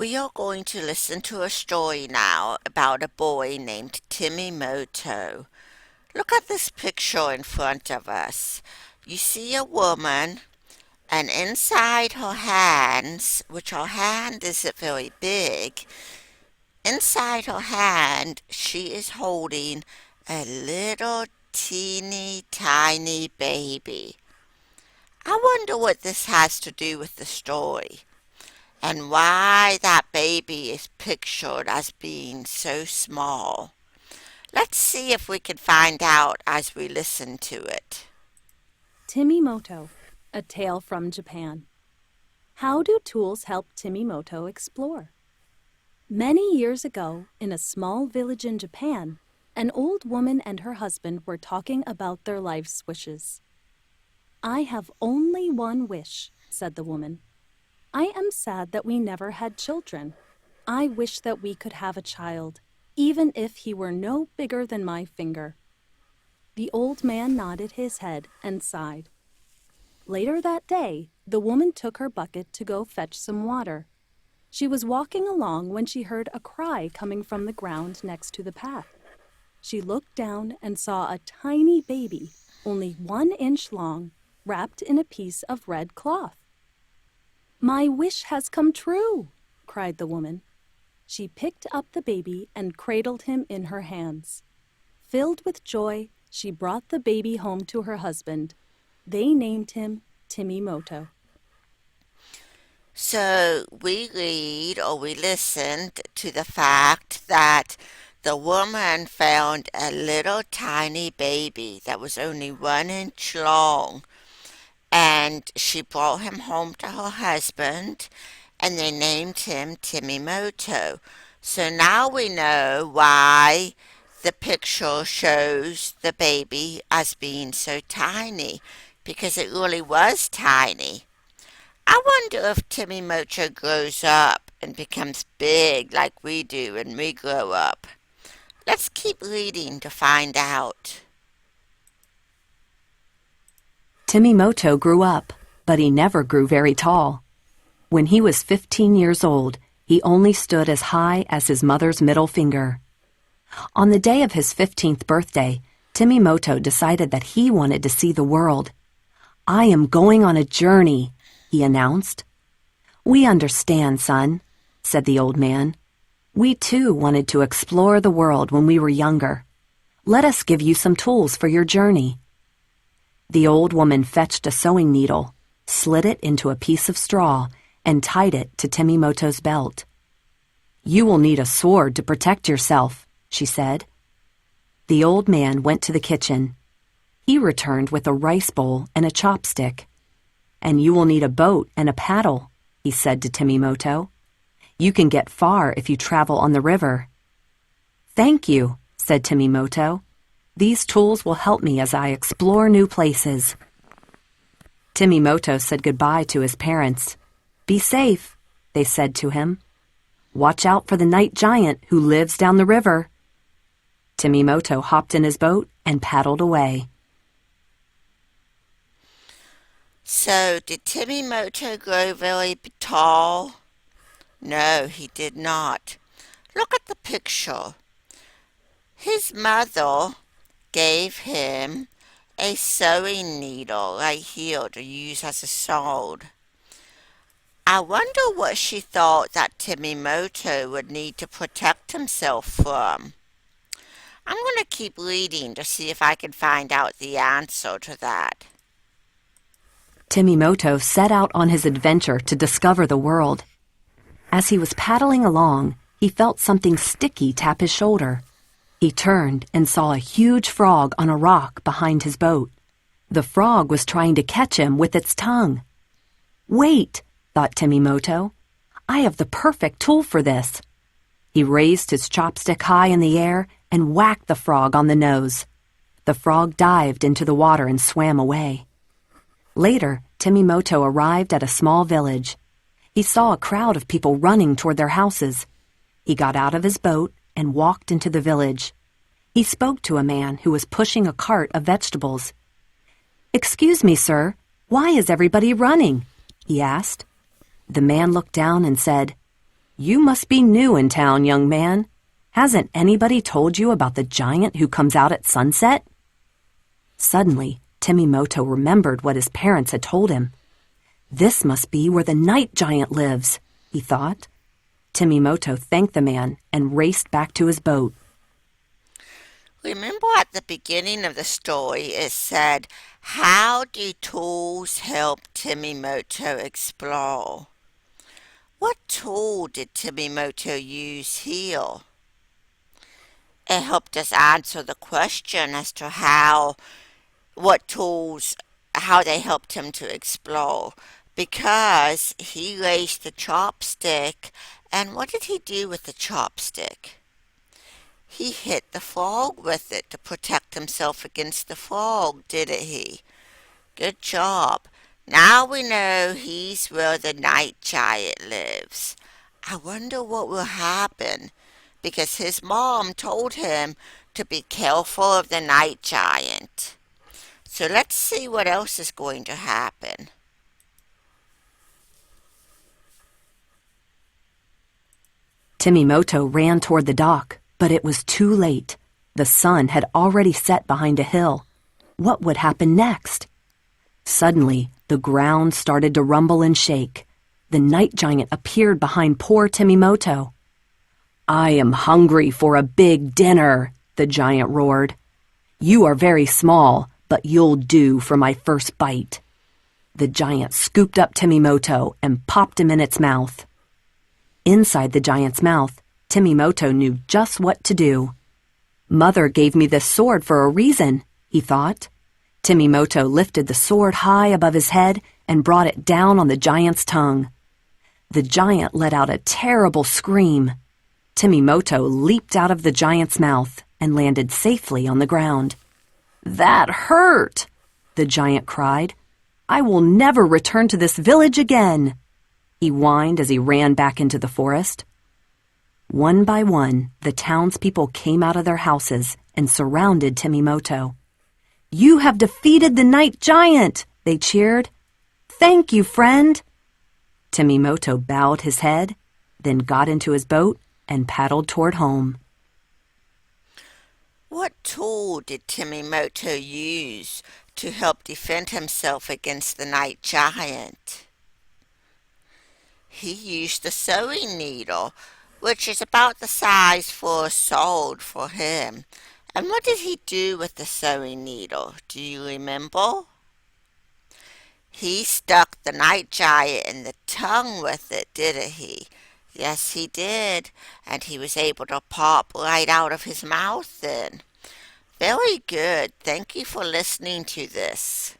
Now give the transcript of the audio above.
We are going to listen to a story now about a boy named Timimoto. Look at this picture in front of us. You see a woman, and inside her hands, which her hand isn't very big, inside her hand she is holding a little teeny tiny baby. I wonder what this has to do with the story, and why that baby is pictured as being so small. Let's see if we can find out as we listen to it. Timimoto, a tale from Japan. How do tools help Timimoto explore? Many years ago, in a small village in Japan, an old woman and her husband were talking about their life's wishes. "I have only one wish," said the woman. "I am sad that we never had children. I wish that we could have a child, even if he were no bigger than my finger." The old man nodded his head and sighed. Later that day, the woman took her bucket to go fetch some water. She was walking along when she heard a cry coming from the ground next to the path. She looked down and saw a tiny baby, only 1 inch long, wrapped in a piece of red cloth. "My wish has come true," cried the woman. She picked up the baby and cradled him in her hands. Filled with joy, she brought the baby home to her husband. They named him Timimoto. So we listened to the fact that the woman found a little tiny baby that was only 1 inch long, and she brought him home to her husband, and they named him Timimoto. So now we know why the picture shows the baby as being so tiny, because it really was tiny. I wonder if Timimoto grows up and becomes big like we do when we grow up. Let's keep reading to find out. Timimoto grew up, but he never grew very tall. When he was 15 years old, he only stood as high as his mother's middle finger. On the day of his 15th birthday, Timimoto decided that he wanted to see the world. "I am going on a journey," he announced. "We understand, son," said the old man. "We too wanted to explore the world when we were younger. Let us give you some tools for your journey." The old woman fetched a sewing needle, slid it into a piece of straw, and tied it to Timimoto's belt. "You will need a sword to protect yourself," she said. The old man went to the kitchen. He returned with a rice bowl and a chopstick. "And you will need a boat and a paddle," he said to Timimoto. "You can get far if you travel on the river." "Thank you," said Timimoto. "These tools will help me as I explore new places." Timimoto said goodbye to his parents. "Be safe," they said to him. "Watch out for the night giant who lives down the river." Timimoto hopped in his boat and paddled away. So, did Timimoto grow very tall? No, he did not. Look at the picture. His mother gave him a sewing needle right here to use as a sword. I wonder what she thought that Timimoto would need to protect himself from. I'm going to keep reading to see if I can find out the answer to that. Timimoto set out on his adventure to discover the world. As he was paddling along, he felt something sticky tap his shoulder. He turned and saw a huge frog on a rock behind his boat. The frog was trying to catch him with its tongue. "Wait," thought Timimoto. "I have the perfect tool for this." He raised his chopstick high in the air and whacked the frog on the nose. The frog dived into the water and swam away. Later, Timimoto arrived at a small village. He saw a crowd of people running toward their houses. He got out of his boat and walked into the village. He spoke to a man who was pushing a cart of vegetables. "Excuse me, sir, why is everybody running?" he asked. The man looked down and said, "You must be new in town, young man. Hasn't anybody told you about the giant who comes out at sunset?" Suddenly, Timimoto remembered what his parents had told him. "This must be where the night giant lives," he thought. Timimoto thanked the man and raced back to his boat. Remember at the beginning of the story it said, "How do tools help Timimoto explore?" What tool did Timimoto use here? It helped us answer the question as to what tools, how they helped him to explore. Because he raised the chopstick, and what did he do with the chopstick? He hit the frog with it to protect himself against the frog, didn't he? Good job. Now we know he's where the night giant lives. I wonder what will happen, because his mom told him to be careful of the night giant. So let's see what else is going to happen. Timimoto ran toward the dock, but it was too late. The sun had already set behind a hill. What would happen next? Suddenly, the ground started to rumble and shake. The night giant appeared behind poor Timimoto. "I am hungry for a big dinner," the giant roared. "You are very small, but you'll do for my first bite." The giant scooped up Timimoto and popped him in its mouth. Inside the giant's mouth, Timimoto knew just what to do. "Mother gave me this sword for a reason," he thought. Timimoto lifted the sword high above his head and brought it down on the giant's tongue. The giant let out a terrible scream. Timimoto leaped out of the giant's mouth and landed safely on the ground. "That hurt!" the giant cried. "I will never return to this village again," he whined as he ran back into the forest. One by one, the townspeople came out of their houses and surrounded Timimoto. "You have defeated the night giant!" they cheered. "Thank you, friend!" Timimoto bowed his head, then got into his boat and paddled toward home. What tool did Timimoto use to help defend himself against the night giant? He used a sewing needle, which is about the size for a sword for him. And what did he do with the sewing needle? Do you remember? He stuck the night giant in the tongue with it, didn't he? Yes, he did. And he was able to pop right out of his mouth then. Very good. Thank you for listening to this.